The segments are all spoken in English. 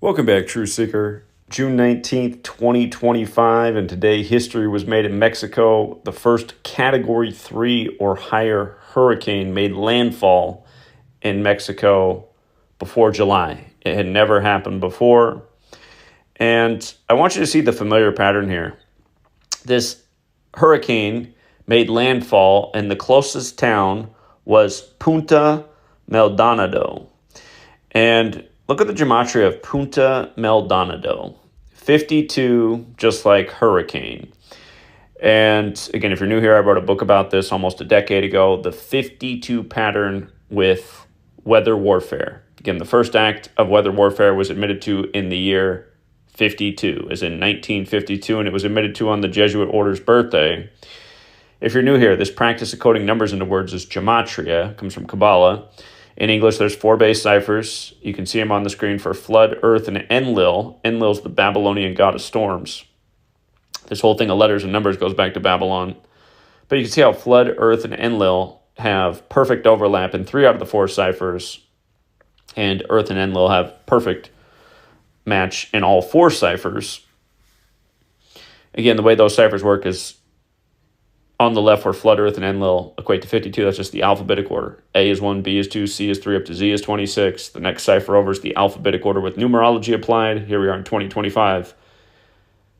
Welcome back, True Seeker. June 19th, 2025, and today history was made in Mexico. The first Category 3 or higher hurricane made landfall in Mexico before July. It had never happened before. And I want you to see the familiar pattern here. This hurricane made landfall, and the closest town was Punta Maldonado. And look at the gematria of Punta Maldonado. 52, just like hurricane. And again, if you're new here, I wrote a book about this almost a decade ago, the 52 pattern with weather warfare. Again, the first act of weather warfare was admitted to in the year 52, as in 1952, and it was admitted to on the Jesuit order's birthday. If you're new here, this practice of coding numbers into words is gematria, comes from Kabbalah. In English, there's 4 base ciphers. You can see them on the screen for flood, earth, and Enlil. Enlil is the Babylonian god of storms. This whole thing of letters and numbers goes back to Babylon. But you can see how flood, earth, and Enlil have perfect overlap in 3 out of the 4 ciphers. And earth and Enlil have perfect match in all 4 ciphers. Again, the way those ciphers work is on the left where flood, earth, and Enlil equate to 52. That's just the alphabetic order. A is 1, B is 2, C is 3, up to Z is 26. The next cipher over is the alphabetic order with numerology applied. Here we are in 2025.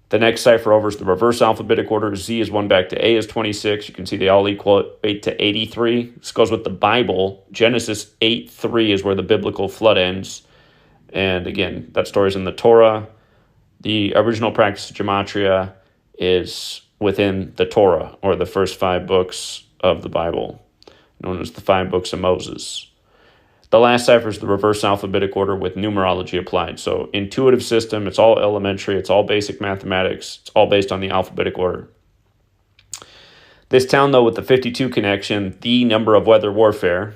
The next cipher over is the reverse alphabetic order. Z is 1 back to A is 26. You can see they all equate to 83. This goes with the Bible. Genesis 8:3 is where the biblical flood ends. And again, that story is in the Torah. The original practice of gematria is within the Torah, or the first 5 books of the Bible, known as the 5 books of Moses. The last cipher is the reverse alphabetic order with numerology applied. So intuitive system, it's all elementary, it's all basic mathematics, it's all based on the alphabetic order. This town, though, with the 52 connection, the number of weather warfare,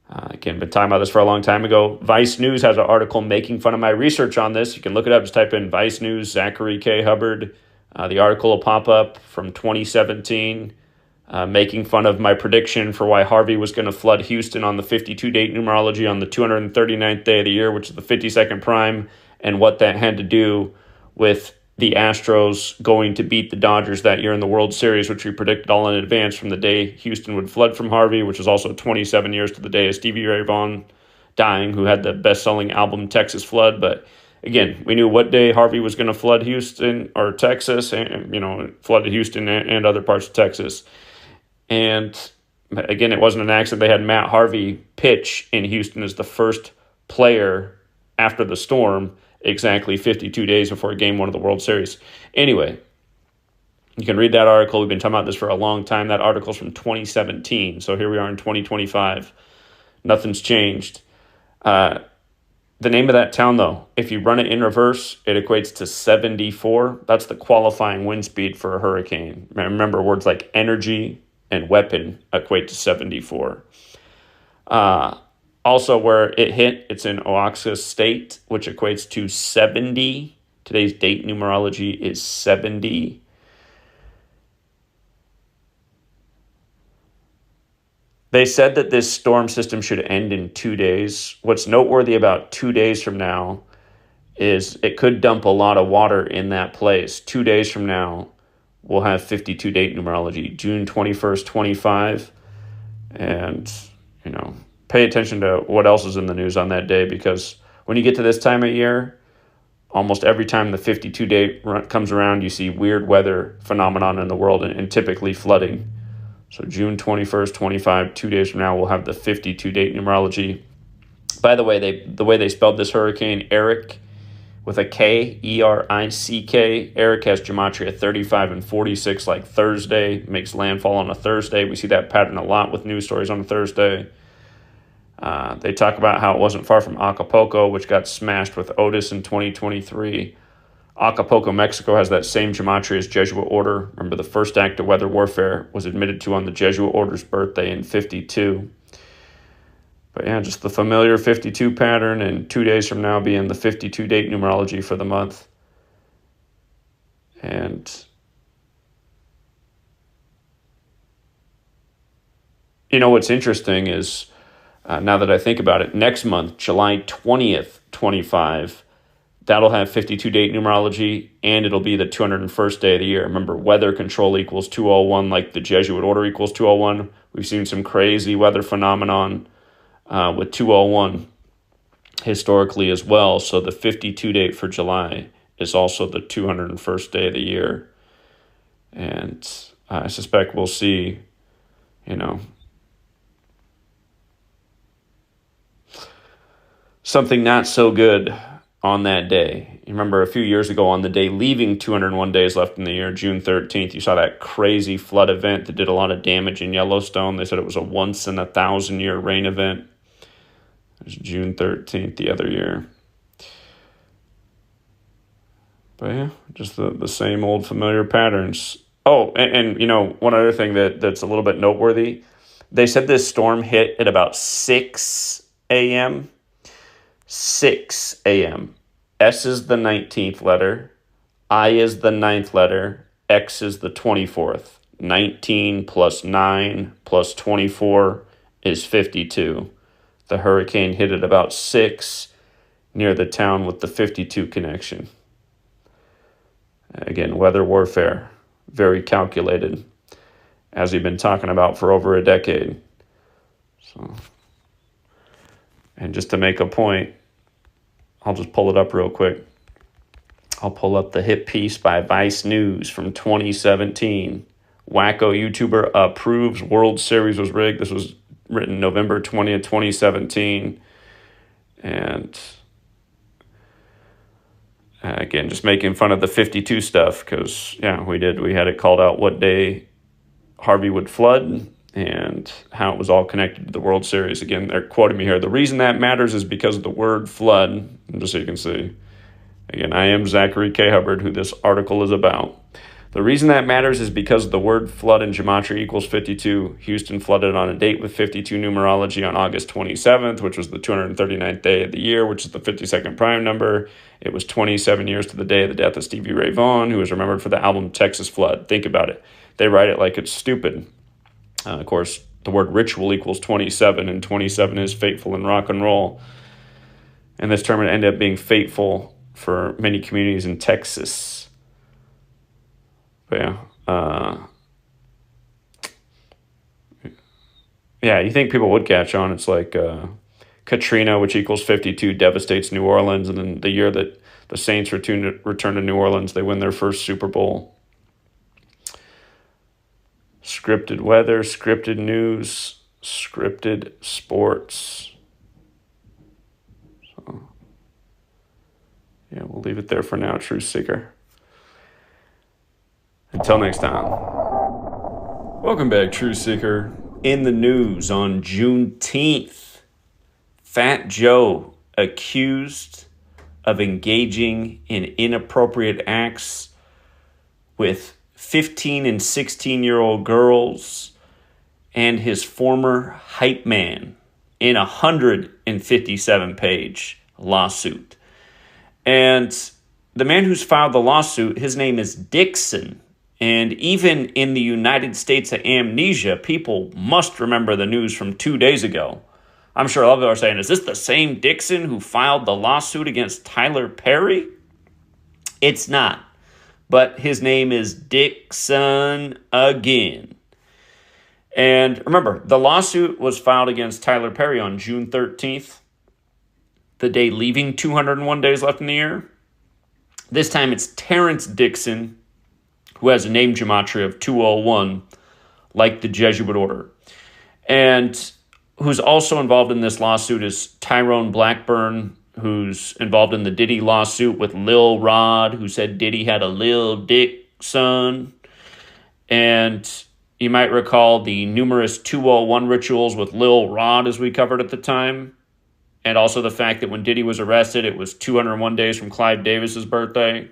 again, been talking about this for a long time ago. Vice News has an article making fun of my research on this. You can look it up, just type in Vice News, Zachary K. Hubbard. The article will pop up from 2017, making fun of my prediction for why Harvey was going to flood Houston on the 52 date numerology on the 239th day of the year, which is the 52nd prime, and what that had to do with the Astros going to beat the Dodgers that year in the World Series, which we predicted all in advance from the day Houston would flood from Harvey, which was also 27 years to the day of Stevie Ray Vaughan dying, who had the best-selling album Texas Flood. But again, we knew what day Harvey was going to flood Houston or Texas, and flooded Houston and other parts of Texas. And again, it wasn't an accident. They had Matt Harvey pitch in Houston as the first player after the storm, exactly 52 days before Game 1 of the World Series. Anyway, you can read that article. We've been talking about this for a long time. That article's from 2017. So here we are in 2025. Nothing's changed. The name of that town, though, if you run it in reverse, it equates to 74. That's the qualifying wind speed for a hurricane. Remember, words like energy and weapon equate to 74. Also, where it hit, it's in Oaxaca State, which equates to 70. Today's date numerology is 70. They said that this storm system should end in 2 days. What's noteworthy about 2 days from now is it could dump a lot of water in that place. 2 days from now, we'll have 52 date numerology, June 21st, 25. And, pay attention to what else is in the news on that day, because when you get to this time of year, almost every time the 52 date comes around, you see weird weather phenomenon in the world and typically flooding. So June 21st, 25, 2 days from now, we'll have the 52 date numerology. By the way, the way they spelled this hurricane, Erick, with a K, E-R-I-C-K. Erick has gematria 35 and 46, like Thursday, makes landfall on a Thursday. We see that pattern a lot with news stories on a Thursday. They talk about how it wasn't far from Acapulco, which got smashed with Otis in 2023. Acapulco, Mexico has that same gematria as Jesuit order. Remember, the first act of weather warfare was admitted to on the Jesuit order's birthday in 52. But yeah, just the familiar 52 pattern, and 2 days from now being the 52 date numerology for the month. And what's interesting is, now that I think about it, next month, July 20th, 25, That'll have 52-date numerology, and it'll be the 201st day of the year. Remember, weather control equals 201, like the Jesuit order equals 201. We've seen some crazy weather phenomenon with 201 historically as well. So the 52 date for July is also the 201st day of the year. And I suspect we'll see, something not so good on that day. You remember a few years ago on the day leaving 201 days left in the year, June 13th, you saw that crazy flood event that did a lot of damage in Yellowstone. They said it was a once-in-a-thousand-year rain event. It was June 13th the other year. But yeah, just the same old familiar patterns. Oh, and one other thing that's a little bit noteworthy. They said this storm hit at about 6 a.m. 6 a.m. S is the 19th letter. I is the 9th letter. X is the 24th. 19 plus 9 plus 24 is 52. The hurricane hit at about 6 near the town with the 52 connection. Again, weather warfare, very calculated, as we've been talking about for over a decade. And just to make a point, I'll just pull it up real quick. I'll pull up the hit piece by Vice News from 2017. Wacko YouTuber approves World Series was rigged. This was written November 20th, 2017. And again, just making fun of the 52 stuff because, we had it called out what day Harvey would flood and how it was all connected to the World Series. Again, they're quoting me here. The reason that matters is because of the word flood, just so you can see. Again, I am Zachary K. Hubbard, who this article is about. The reason that matters is because of the word flood in gematria equals 52. Houston flooded on a date with 52 numerology on August 27th, which was the 239th day of the year, which is the 52nd prime number. It was 27 years to the day of the death of Stevie Ray Vaughan, who was remembered for the album Texas Flood. Think about it. They write it like it's stupid. Of course, the word ritual equals 27, and 27 is fateful in rock and roll. And this tournament ended up being fateful for many communities in Texas. But you think people would catch on. It's like Katrina, which equals 52, devastates New Orleans. And then the year that the Saints return to New Orleans, they win their first Super Bowl. Scripted weather, scripted news, scripted sports. So, we'll leave it there for now, Truth Seeker. Until next time. Welcome back, Truth Seeker. In the news on Juneteenth, Fat Joe accused of engaging in inappropriate acts with 15 and 16-year-old girls and his former hype man in a 157-page lawsuit. And the man who's filed the lawsuit, his name is Dixon. And even in the United States of amnesia, people must remember the news from 2 days ago. I'm sure a lot of people are saying, is this the same Dixon who filed the lawsuit against Tyler Perry? It's not. But his name is Dixon again. And remember, the lawsuit was filed against Tyler Perry on June 13th, the day leaving 201 days left in the year. This time it's Terrence Dixon, who has a name gematria of 201, like the Jesuit order. And who's also involved in this lawsuit is Tyrone Blackburn, who's involved in the Diddy lawsuit with Lil Rod, who said Diddy had a Lil Dick son. And you might recall the numerous 201 rituals with Lil Rod, as we covered at the time. And also the fact that when Diddy was arrested, it was 201 days from Clive Davis's birthday.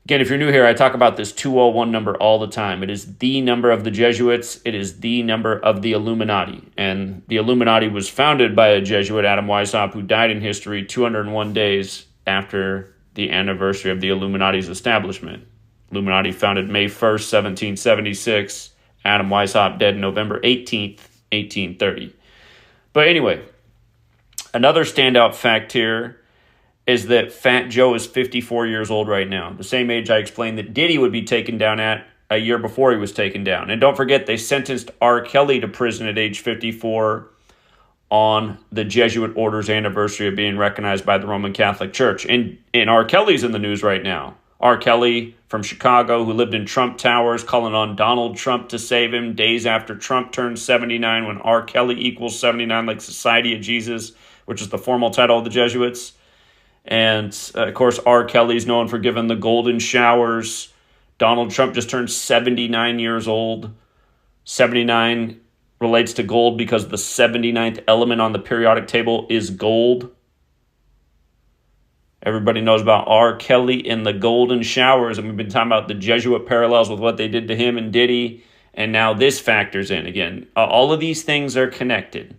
Again, if you're new here, I talk about this 201 number all the time. It is the number of the Jesuits. It is the number of the Illuminati. And the Illuminati was founded by a Jesuit, Adam Weishaupt, who died in history 201 days after the anniversary of the Illuminati's establishment. Illuminati founded May 1st, 1776. Adam Weishaupt dead November 18th, 1830. But anyway, another standout fact here is that Fat Joe is 54 years old right now. The same age I explained that Diddy would be taken down at a year before he was taken down. And don't forget, they sentenced R. Kelly to prison at age 54 on the Jesuit order's anniversary of being recognized by the Roman Catholic Church. And R. Kelly's in the news right now. R. Kelly from Chicago, who lived in Trump Towers, calling on Donald Trump to save him days after Trump turned 79, when R. Kelly equals 79, like Society of Jesus, which is the formal title of the Jesuits. And, of course, R. Kelly's known for giving the golden showers. Donald Trump just turned 79 years old. 79 relates to gold because the 79th element on the periodic table is gold. Everybody knows about R. Kelly and the golden showers, and we've been talking about the Jesuit parallels with what they did to him and Diddy, and now this factors in again. All of these things are connected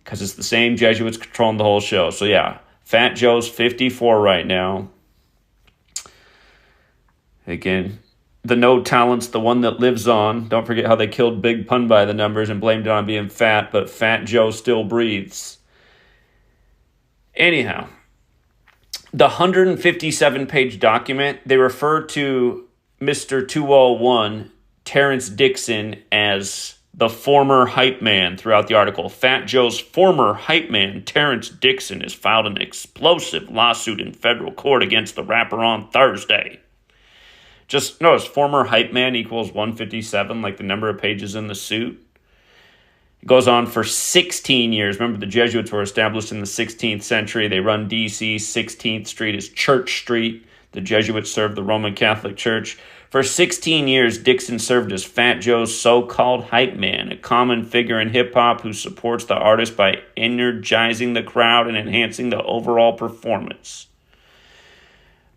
because it's the same Jesuits controlling the whole show. So yeah, Fat Joe's 54 right now. Again, the no talent's the one that lives on. Don't forget how they killed Big Pun by the numbers and blamed it on being fat, but Fat Joe still breathes. Anyhow, the 157-page document, they refer to Mr. 201, Terrence Dixon, as the former hype man throughout the article. Fat Joe's former hype man, Terrence Dixon, has filed an explosive lawsuit in federal court against the rapper on Thursday. Just notice, former hype man equals 157, like the number of pages in the suit. It goes on for 16 years. Remember, the Jesuits were established in the 16th century. They run D.C. 16th Street is Church Street. The Jesuits served the Roman Catholic Church. For 16 years, Dixon served as Fat Joe's so-called hype man, a common figure in hip-hop who supports the artist by energizing the crowd and enhancing the overall performance.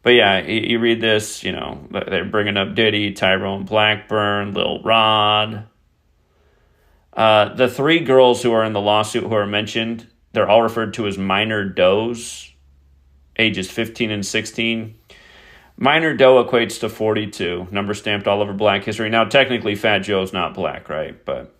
But yeah, you read this, you know, they're bringing up Diddy, Tyrone Blackburn, Lil Rod. The three girls who are in the lawsuit who are mentioned, they're all referred to as minor does, ages 15 and 16. Minor doe equates to 42, number stamped all over Black history. Now, technically, Fat Joe's not black, right? But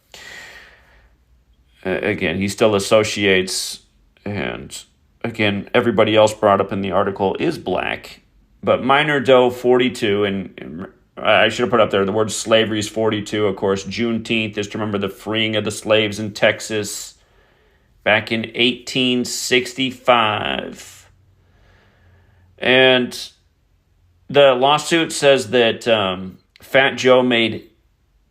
again, he still associates, and again, everybody else brought up in the article is black. But minor doe, 42, and I should have put up there, the word slavery is 42. Of course, Juneteenth is to remember the freeing of the slaves in Texas back in 1865. And the lawsuit says that Fat Joe made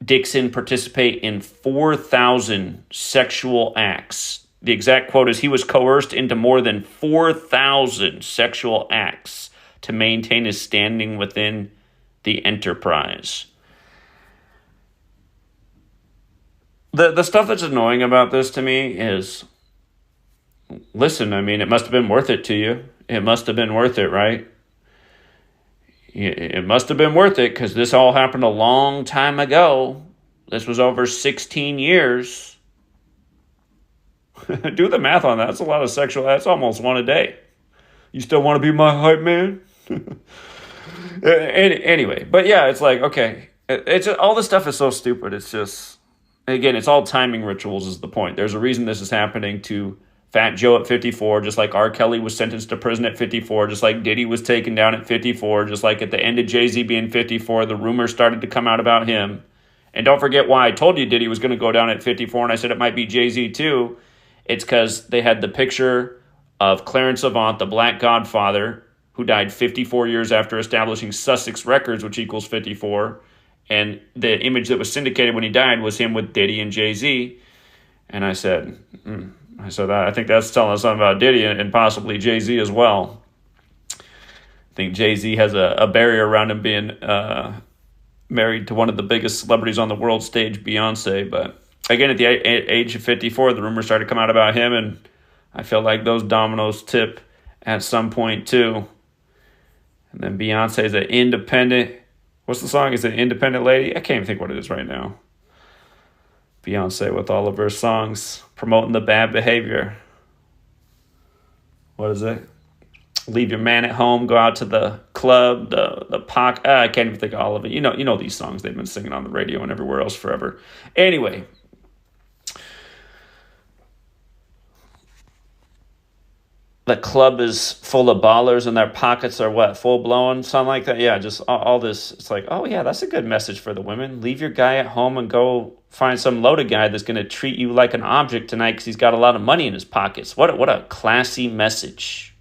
Dixon participate in 4,000 sexual acts. The exact quote is, he was coerced into more than 4,000 sexual acts to maintain his standing within the enterprise. The stuff that's annoying about this to me is, listen, I mean, it must have been worth it to you. It must have been worth it, right? It must have been worth it because this all happened a long time ago. This was over 16 years. Do the math on that. That's a lot of sexual. That's almost one a day. You still want to be my hype man? Anyway, but yeah, it's like, okay. It's all this stuff is so stupid. It's just, again, it's all timing rituals is the point. There's a reason this is happening to Fat Joe at 54, just like R. Kelly was sentenced to prison at 54, just like Diddy was taken down at 54, just like at the end of Jay-Z being 54, the rumors started to come out about him. And don't forget why I told you Diddy was going to go down at 54, and I said it might be Jay-Z too. It's because they had the picture of Clarence Avant, the Black Godfather, who died 54 years after establishing Sussex Records, which equals 54. And the image that was syndicated when he died was him with Diddy and Jay-Z. And I said, I think that's telling us something about Diddy and possibly Jay-Z as well. I think Jay-Z has a barrier around him being married to one of the biggest celebrities on the world stage, Beyonce. But again, at the age of 54, the rumors started to come out about him, and I feel like those dominoes tip at some point too. And then Beyonce's an independent. What's the song? Is it Independent Lady? I can't even think what it is right now. Beyonce with all of her songs promoting the bad behavior. What is it? Leave your man at home, go out to the club, the pock. I can't even think of all of it. You know these songs they've been singing on the radio and everywhere else forever. Anyway, the club is full of ballers and their pockets are what, full blown, something like that. Yeah, just all this. It's like, oh yeah, that's a good message for the women. Leave your guy at home and go find some loaded guy that's going to treat you like an object tonight because he's got a lot of money in his pockets. What a classy message.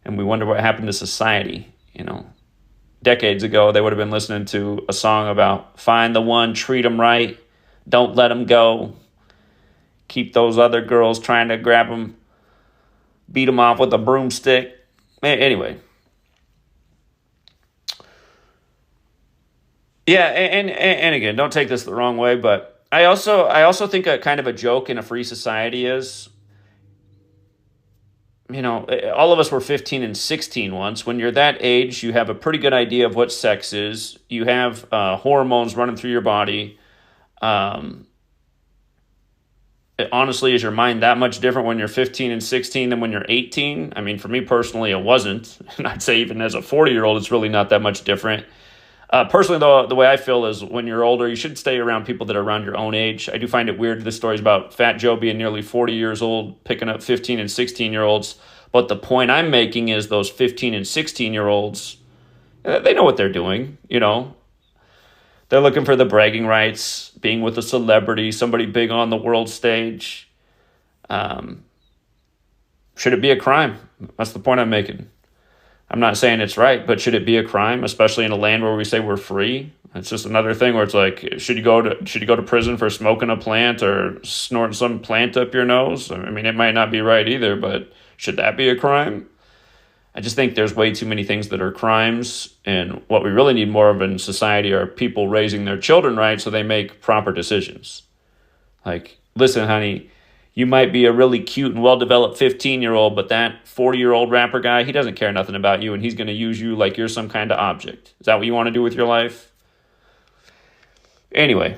And we wonder what happened to society. Decades ago, they would have been listening to a song about find the one, treat them right, don't let them go, keep those other girls trying to grab them, beat them off with a broomstick. Anyway. Yeah, and again, don't take this the wrong way, but I also think a kind of a joke in a free society is, all of us were 15 and 16 once. When you're that age, you have a pretty good idea of what sex is. You have hormones running through your body. Honestly, is your mind that much different when you're 15 and 16 than when you're 18? I mean, for me personally, it wasn't. And I'd say even as a 40-year-old, it's really not that much different. Personally, though, the way I feel is when you're older, you should stay around people that are around your own age. I do find it weird, this story's about Fat Joe being nearly 40 years old, picking up 15 and 16-year-olds. But the point I'm making is those 15 and 16-year-olds, they know what they're doing, They're looking for the bragging rights, being with a celebrity, somebody big on the world stage. Should it be a crime? That's the point I'm making. I'm not saying it's right, but should it be a crime, especially in a land where we say we're free? It's just another thing where it's like, should you go to prison for smoking a plant or snorting some plant up your nose? I mean, it might not be right either, but should that be a crime? I just think there's way too many things that are crimes, and what we really need more of in society are people raising their children right so they make proper decisions. Like, listen, honey, you might be a really cute and well-developed 15-year-old, but that 40-year-old rapper guy, he doesn't care nothing about you, and he's going to use you like you're some kind of object. Is that what you want to do with your life? Anyway,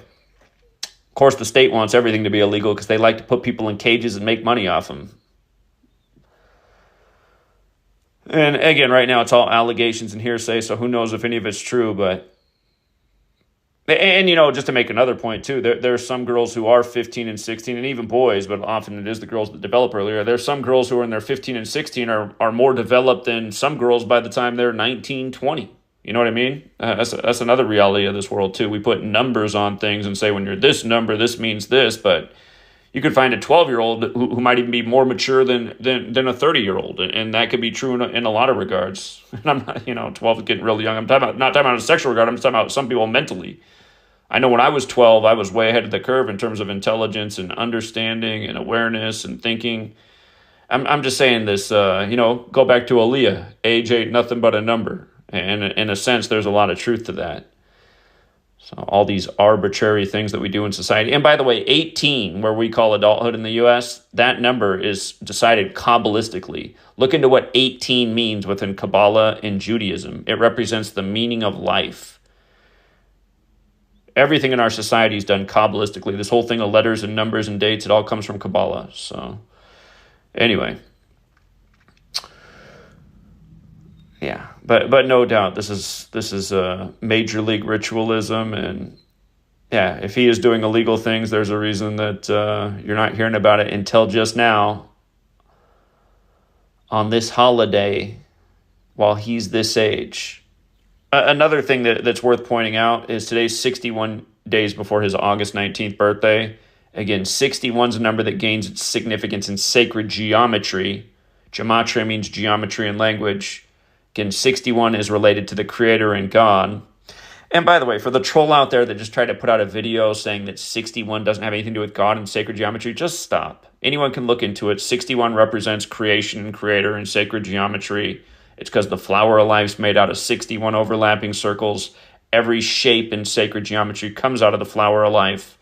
of course, the state wants everything to be illegal because they like to put people in cages and make money off them. And again, right now it's all allegations and hearsay, so who knows if any of it's true, but... And, just to make another point, too, there are some girls who are 15 and 16, and even boys, but often it is the girls that develop earlier. There's some girls who are in their 15 and 16 are more developed than some girls by the time they're 19, 20. You know what I mean? That's another reality of this world, too. We put numbers on things and say, when you're this number, this means this, but you could find a 12-year-old who might even be more mature than a 30-year-old, and that could be true in a lot of regards. And I'm not, 12 is getting really young. I'm not talking about in a sexual regard. I'm just talking about some people mentally. I know when I was 12, I was way ahead of the curve in terms of intelligence and understanding and awareness and thinking. I'm just saying this, go back to Aaliyah. Age ain't nothing but a number. And in a sense, there's a lot of truth to that. So all these arbitrary things that we do in society. And by the way, 18, where we call adulthood in the U.S., that number is decided Kabbalistically. Look into what 18 means within Kabbalah and Judaism. It represents the meaning of life. Everything in our society is done Kabbalistically. This whole thing of letters and numbers and dates, it all comes from Kabbalah. So anyway. Yeah, but no doubt this is major league ritualism, and yeah, if he is doing illegal things, there's a reason that you're not hearing about it until just now on this holiday while he's this age. Another thing that's worth pointing out is today's 61 days before his August 19th birthday. Again, 61 is a number that gains its significance in sacred geometry. Gematria means geometry in language. Again, 61 is related to the Creator and God. And by the way, for the troll out there that just tried to put out a video saying that 61 doesn't have anything to do with God and sacred geometry, just stop. Anyone can look into it. 61 represents creation and Creator and sacred geometry. It's because the flower of life is made out of 61 overlapping circles. Every shape in sacred geometry comes out of the flower of life.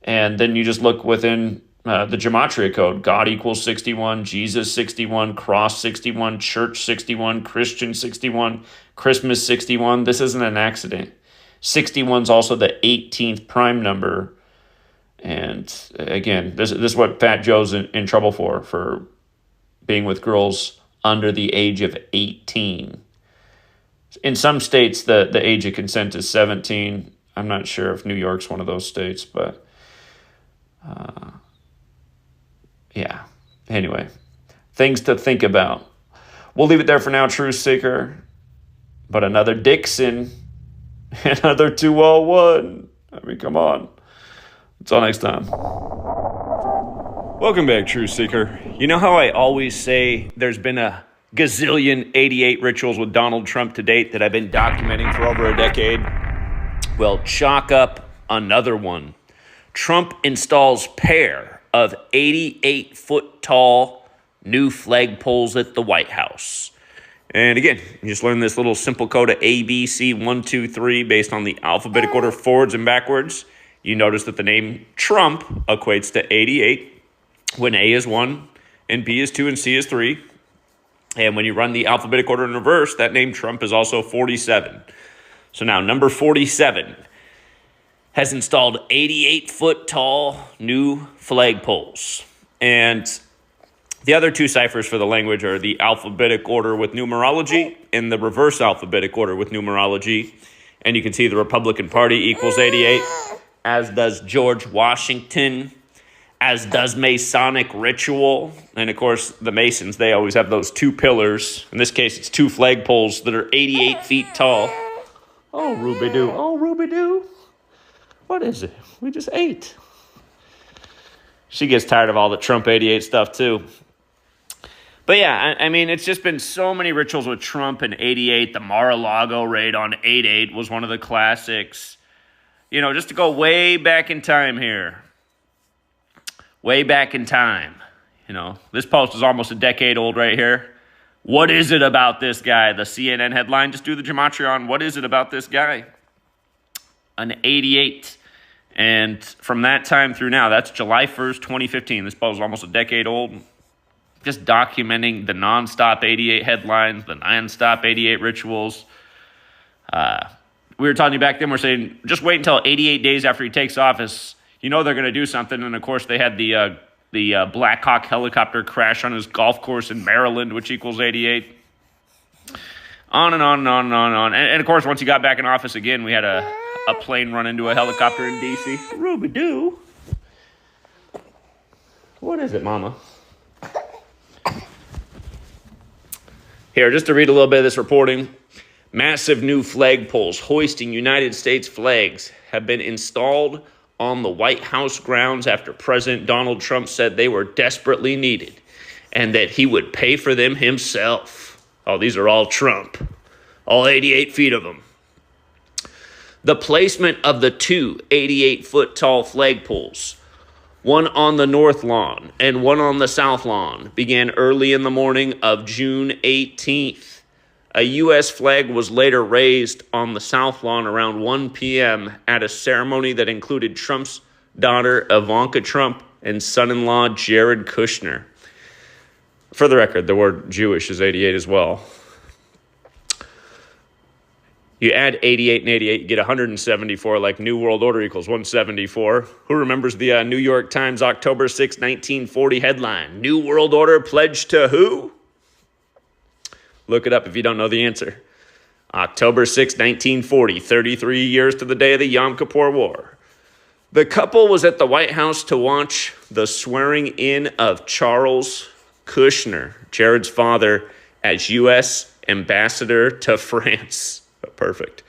And then you just look within the Gematria code. God equals 61, Jesus 61, cross 61, church 61, Christian 61, Christmas 61. This isn't an accident. 61 is also the 18th prime number. And again, this is what Fat Joe's in trouble for being with girls under the age of 18. In some states, the age of consent is 17. I'm not sure if New York's one of those states, but yeah. Anyway, Things to think about. We'll leave it there for now, Truth Seeker. But another Dixon, another 201. I mean, come on. Until next time. Welcome back, Truth Seeker. You know how I always say there's been a gazillion 88 rituals with Donald Trump to date that I've been documenting for over a decade? Well, chalk up another one. Trump installs pair of 88-foot tall new flagpoles at the White House. And again, you just learned this little simple code of A, B, C, 1, 2, 3 based on the alphabetic order forwards and backwards. You notice that the name Trump equates to 88 when A is 1 and B is 2 and C is 3. And when you run the alphabetic order in reverse, that name Trump is also 47. So now number 47 has installed 88-foot tall new flagpoles. And the other two ciphers for the language are the alphabetic order with numerology and the reverse alphabetic order with numerology. And you can see the Republican Party equals 88, as does George Washington, as does Masonic ritual. And of course, the Masons, they always have those two pillars. In this case, it's two flagpoles that are 88 feet tall. Oh, Ruby-Doo. Oh, Ruby-Doo. What is it? We just ate. She gets tired of all the Trump 88 stuff, too. But yeah, I mean, it's just been so many rituals with Trump and 88. The Mar-a-Lago raid on 88 was one of the classics. You know, just to go way back in time here. Way back in time. You know, this post is almost a decade old right here. What is it about this guy? The CNN headline, just do the gematria on what is it about this guy? An 88. And from that time through now, that's July 1st, 2015. This post is almost a decade old. Just documenting the nonstop 88 headlines, the nonstop 88 rituals. We were telling you back then, we're saying, just wait until 88 days after he takes office. You know they're going to do something. And, of course, they had the Black Hawk helicopter crash on his golf course in Maryland, which equals 88. On and on and on and on and on. And of course, once he got back in office again, we had a plane run into a helicopter in D.C. Ruby-Doo. What is it, Mama? Here, just to read a little bit of this reporting. Massive new flagpoles hoisting United States flags have been installed on the White House grounds after President Donald Trump said they were desperately needed and that he would pay for them himself. Oh, these are all Trump. All 88 feet of them. The placement of the two 88-foot tall flagpoles, one on the north lawn and one on the south lawn, began early in the morning of June 18th. A U.S. flag was later raised on the south lawn around 1 p.m. at a ceremony that included Trump's daughter, Ivanka Trump, and son-in-law, Jared Kushner. For the record, the word Jewish is 88 as well. You add 88 and 88, you get 174, like New World Order equals 174. Who remembers the New York Times October 6, 1940 headline? New World Order pledged to who? Look it up if you don't know the answer. October 6, 1940, 33 years to the day of the Yom Kippur War. The couple was at the White House to watch the swearing in of Charles Kushner, Jared's father, as U.S. ambassador to France. Perfect.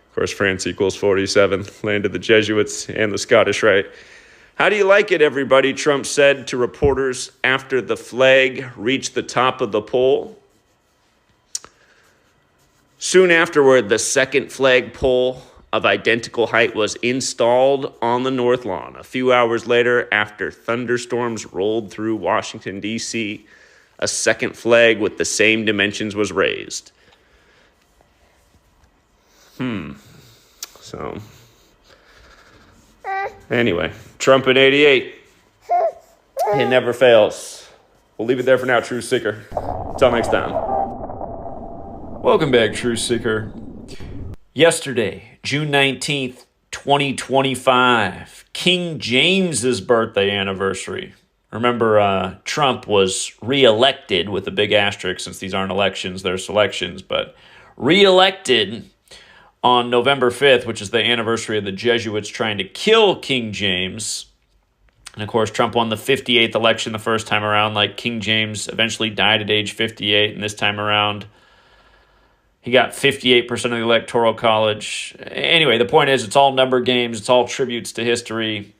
Of course, France equals 47, land of the Jesuits and the Scottish Rite. How do you like it, everybody? Trump said to reporters after the flag reached the top of the pole. Soon afterward, the second flagpole of identical height was installed on the north lawn. A few hours later, after thunderstorms rolled through Washington, D.C., a second flag with the same dimensions was raised. So, anyway, Trump in 88. It never fails. We'll leave it there for now, Truth Seeker. Until next time. Welcome back, Truth Seeker. Yesterday, June 19th, 2025, King James's birthday anniversary. Remember, Trump was reelected with a big asterisk since these aren't elections, they're selections, but reelected on November 5th, which is the anniversary of the Jesuits trying to kill King James. And, of course, Trump won the 58th election the first time around, like King James eventually died at age 58, and this time around he got 58% of the Electoral College. Anyway, the point is it's all number games. It's all tributes to history.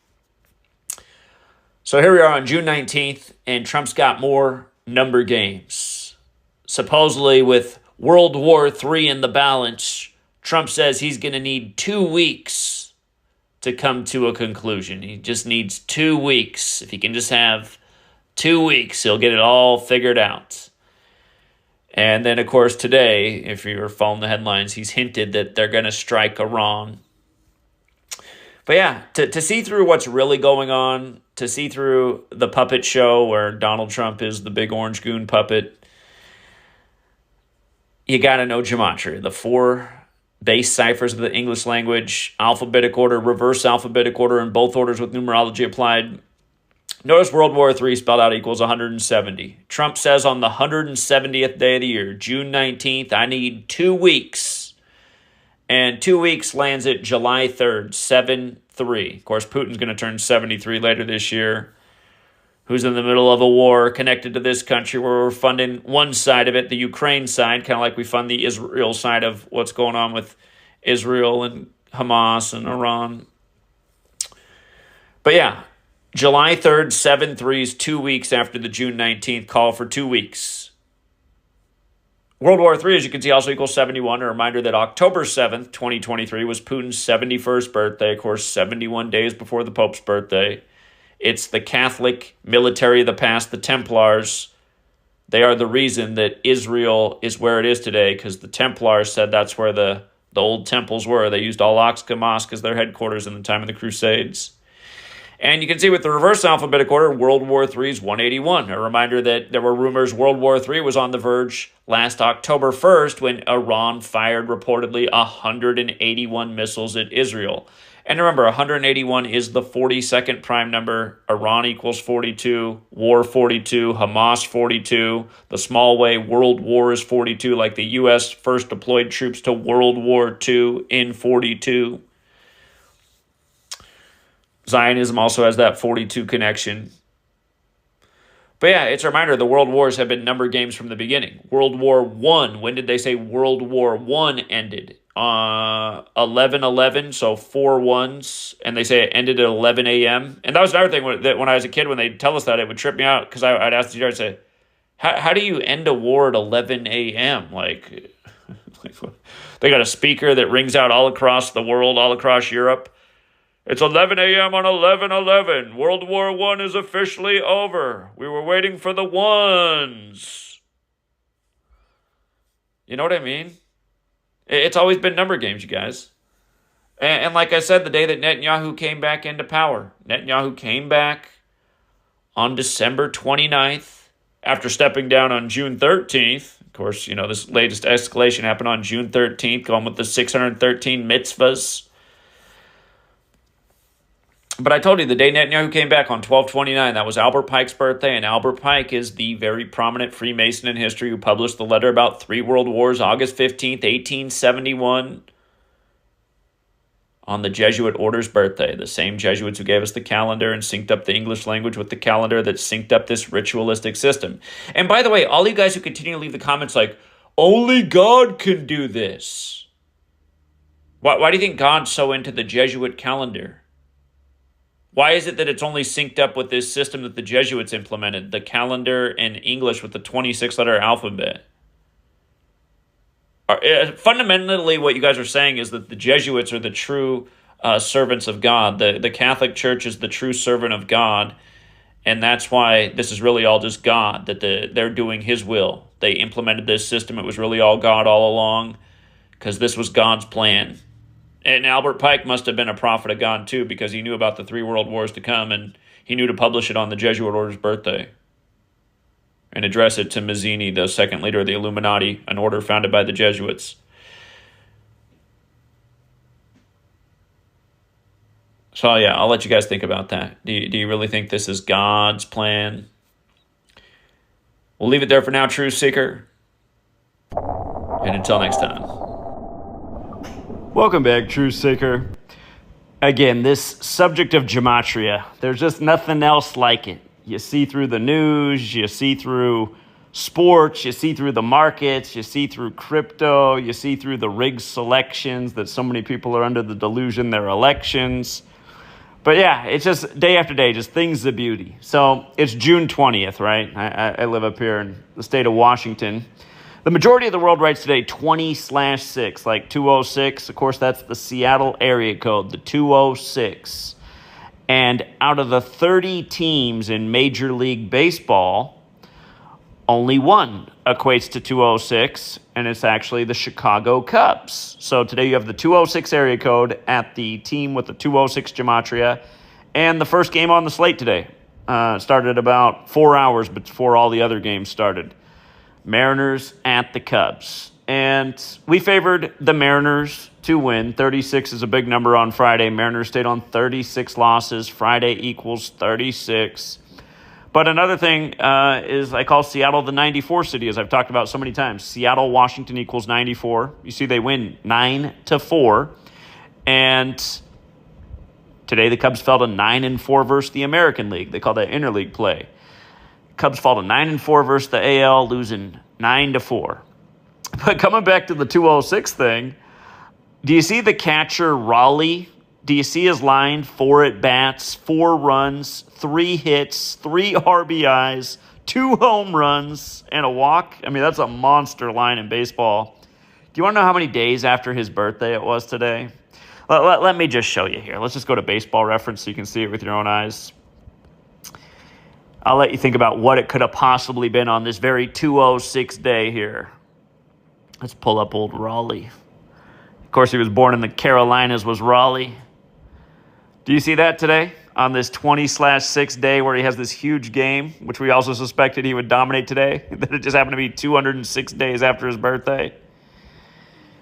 So here we are on June 19th, and Trump's got more number games. Supposedly with World War III in the balance, Trump says he's going to need 2 weeks to come to a conclusion. He just needs 2 weeks. If he can just have 2 weeks, he'll get it all figured out. And then, of course, today, if you're following the headlines, he's hinted that they're going to strike Iran. But yeah, to see through what's really going on, to see through the puppet show where Donald Trump is the big orange goon puppet, you got to know gematria. The 4 base ciphers of the English language, alphabetic order, reverse alphabetic order, and both orders with numerology applied. Notice World War III spelled out equals 170. Trump says on the 170th day of the year, June 19th, I need 2 weeks. And 2 weeks lands at July 3rd, 7-3. Of course, Putin's going to turn 73 later this year. Who's in the middle of a war connected to this country where we're funding one side of it, the Ukraine side, kind of like we fund the Israel side of what's going on with Israel and Hamas and Iran. But yeah, July 3rd, 7-3 is 2 weeks after the June 19th call for 2 weeks. World War III, as you can see, also equals 71. A reminder that October 7th, 2023 was Putin's 71st birthday, of course, 71 days before the Pope's birthday. It's the Catholic military of the past, the Templars. They are the reason that Israel is where it is today, because the Templars said that's where the old temples were. They used Al-Aqsa Mosque as their headquarters in the time of the Crusades. And you can see with the reverse alphabetic order, World War III is 181. A reminder that there were rumors World War III was on the verge last October 1st when Iran fired reportedly 181 missiles at Israel. And remember, 181 is the 42nd prime number. Iran equals 42, war 42, Hamas 42. The small way, World War is 42, like the U.S. first deployed troops to World War II in 42. Zionism also has that 42 connection. But yeah, it's a reminder the world wars have been number games from the beginning. World War I, when did they say World War I ended? 11/11, so 4 ones, and they say it ended at 11 a.m. And that was another thing when I was a kid, when they'd tell us that, it would trip me out, because I'd ask the teacher, I'd say, how do you end a war at 11 a.m.? Like they got a speaker that rings out all across the world, all across Europe. It's 11 a.m. on 11/11. World War I is officially over. We were waiting for the ones. You know what I mean? It's always been number games, you guys. And like I said, the day that Netanyahu came back into power, Netanyahu came back on December 29th after stepping down on June 13th. Of course, you know, this latest escalation happened on June 13th, going with the 613 mitzvahs. But I told you, the day Netanyahu came back on 12/29, that was Albert Pike's birthday, and Albert Pike is the very prominent Freemason in history who published the letter about 3 world wars, August 15th, 1871, on the Jesuit order's birthday. The same Jesuits who gave us the calendar and synced up the English language with the calendar that synced up this ritualistic system. And by the way, all you guys who continue to leave the comments like, only God can do this. Why do you think God's so into the Jesuit calendar? Why is it that it's only synced up with this system that the Jesuits implemented, the calendar in English with the 26-letter alphabet? Fundamentally, what you guys are saying is that the Jesuits are the true servants of God. The Catholic Church is the true servant of God, and that's why this is really all just God, that they're doing His will. They implemented this system. It was really all God all along, because this was God's plan. And Albert Pike must have been a prophet of God, too, because he knew about the 3 world wars to come, and he knew to publish it on the Jesuit order's birthday and address it to Mazzini, the second leader of the Illuminati, an order founded by the Jesuits. So, yeah, I'll let you guys think about that. Do you really think this is God's plan? We'll leave it there for now, Truth Seeker. And until next time. Welcome back, Truth Seeker. Again, this subject of gematria, there's just nothing else like it. You see through the news, you see through sports, you see through the markets, you see through crypto, you see through the rigged selections that so many people are under the delusion they're elections. But yeah, it's just day after day, just things of beauty. So it's June 20th, right? I live up here in the state of Washington. The majority of the world writes today 20/6, like 206. Of course, that's the Seattle area code, the 206. And out of the 30 teams in Major League Baseball, only one equates to 206, and it's actually the Chicago Cubs. So today you have the 206 area code at the team with the 206 gematria, and the first game on the slate today started about 4 hours before all the other games started. Mariners at the Cubs. And we favored the Mariners to win. 36 is a big number on Friday. Mariners stayed on 36 losses. Friday equals 36. But another thing is I call Seattle the 94 city, as I've talked about so many times. Seattle, Washington equals 94. You see they win 9-4. And today the Cubs fell to 9-4 versus the American League. They call that interleague play. Cubs fall to 9-4 versus the AL, losing 9-4. But coming back to the 206 thing, do you see the catcher Raleigh? Do you see his line? 4 at-bats, 4 runs, 3 hits, 3 RBIs, 2 home runs, and a walk? I mean, that's a monster line in baseball. Do you want to know how many days after his birthday it was today? Let me just show you here. Let's just go to Baseball Reference so you can see it with your own eyes. I'll let you think about what it could have possibly been on this very 206 day here. Let's pull up old Raleigh. Of course, he was born in the Carolinas, was Raleigh. Do you see that today? On this 20/6 day where he has this huge game, which we also suspected he would dominate today, that it just happened to be 206 days after his birthday.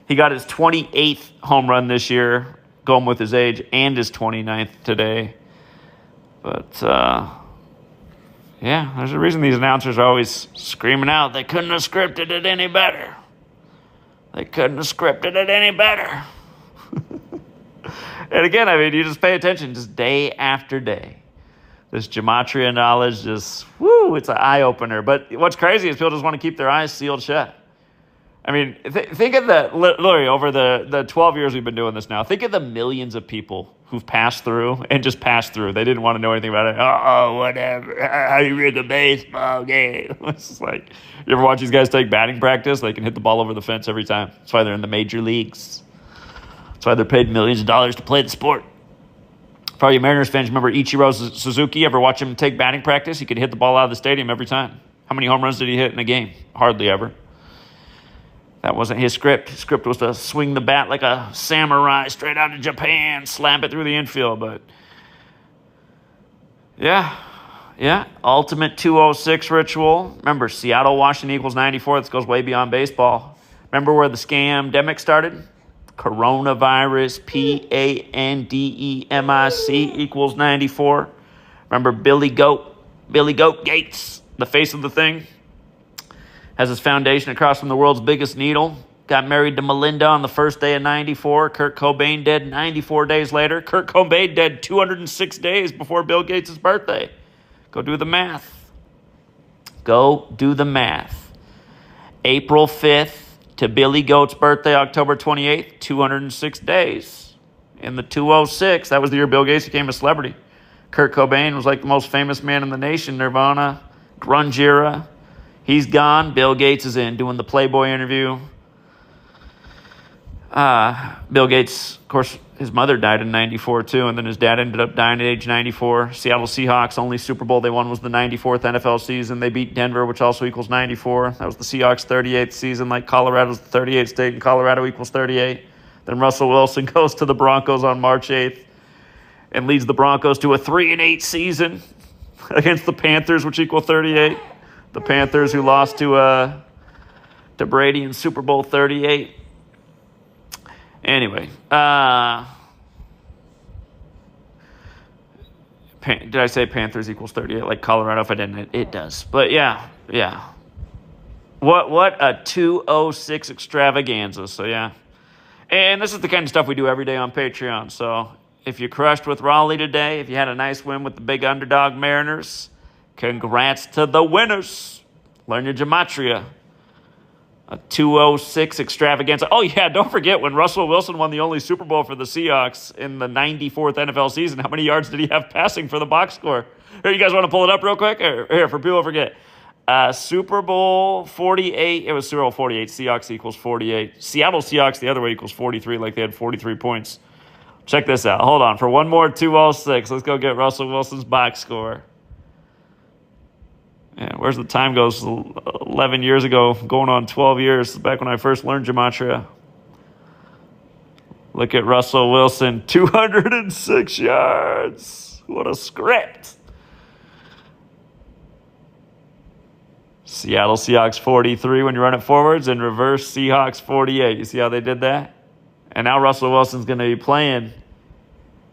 He got his 28th home run this year, going with his age, and his 29th today. But, yeah, there's a reason these announcers are always screaming out, they couldn't have scripted it any better. They couldn't have scripted it any better. And again, I mean, you just pay attention just day after day. This gematria knowledge just, it's an eye-opener. But what's crazy is people just want to keep their eyes sealed shut. I mean, think of literally over the 12 years we've been doing this now, think of the millions of people who've passed through and just passed through. They didn't want to know anything about it. Whatever. How do you rig a baseball game? It's just like, you ever watch these guys take batting practice? They can hit the ball over the fence every time. That's why they're in the major leagues. That's why they're paid millions of dollars to play the sport. Probably Mariners fans remember Ichiro Suzuki. Ever watch him take batting practice? He could hit the ball out of the stadium every time. How many home runs did he hit in a game? Hardly ever. That wasn't his script. His script was to swing the bat like a samurai straight out of Japan, slap it through the infield. But, yeah, ultimate 206 ritual. Remember, Seattle, Washington equals 94. This goes way beyond baseball. Remember where the scam-demic started? Coronavirus, PANDEMIC equals 94. Remember Billy Goat Gates, the face of the thing? Has his foundation across from the world's biggest needle. Got married to Melinda on the first day of 94. Kurt Cobain dead 94 days later. Kurt Cobain dead 206 days before Bill Gates' birthday. Go do the math. April 5th to Billy Goat's birthday, October 28th, 206 days. In the 206, that was the year Bill Gates became a celebrity. Kurt Cobain was like the most famous man in the nation. Nirvana, grunge era. He's gone. Bill Gates is in doing the Playboy interview. Bill Gates, of course, his mother died in 94 too, and then his dad ended up dying at age 94. Seattle Seahawks, only Super Bowl they won was the 94th NFL season. They beat Denver, which also equals 94. That was the Seahawks' 38th season, like Colorado's the 38th state, and Colorado equals 38. Then Russell Wilson goes to the Broncos on March 8th and leads the Broncos to a 3-8 season against the Panthers, which equal 38. The Panthers who lost to Brady in Super Bowl 38. Anyway, did I say Panthers equals 38 like Colorado? If I didn't, it does. But yeah. What a 206 extravaganza. So yeah. And this is the kind of stuff we do every day on Patreon. So if you crushed with Raleigh today, if you had a nice win with the big underdog Mariners, congrats to the winners. Learn your gematria. A 206 extravaganza. Oh, yeah, don't forget when Russell Wilson won the only Super Bowl for the Seahawks in the 94th NFL season, how many yards did he have passing for the box score? Here, you guys want to pull it up real quick? Here, for people who forget. Super Bowl 48. It was Super Bowl 48. Seahawks equals 48. Seattle Seahawks the other way equals 43, like they had 43 points. Check this out. Hold on. For one more 206, let's go get Russell Wilson's box score. Yeah, where's the time goes? 11 years ago, going on 12 years, back when I first learned gematria. Look at Russell Wilson, 206 yards. What a script. Seattle Seahawks 43 when you run it forwards, and reverse Seahawks 48. You see how they did that? And now Russell Wilson's going to be playing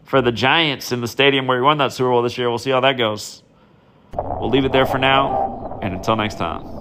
for the Giants in the stadium where he won that Super Bowl this year. We'll see how that goes. We'll leave it there for now, and until next time.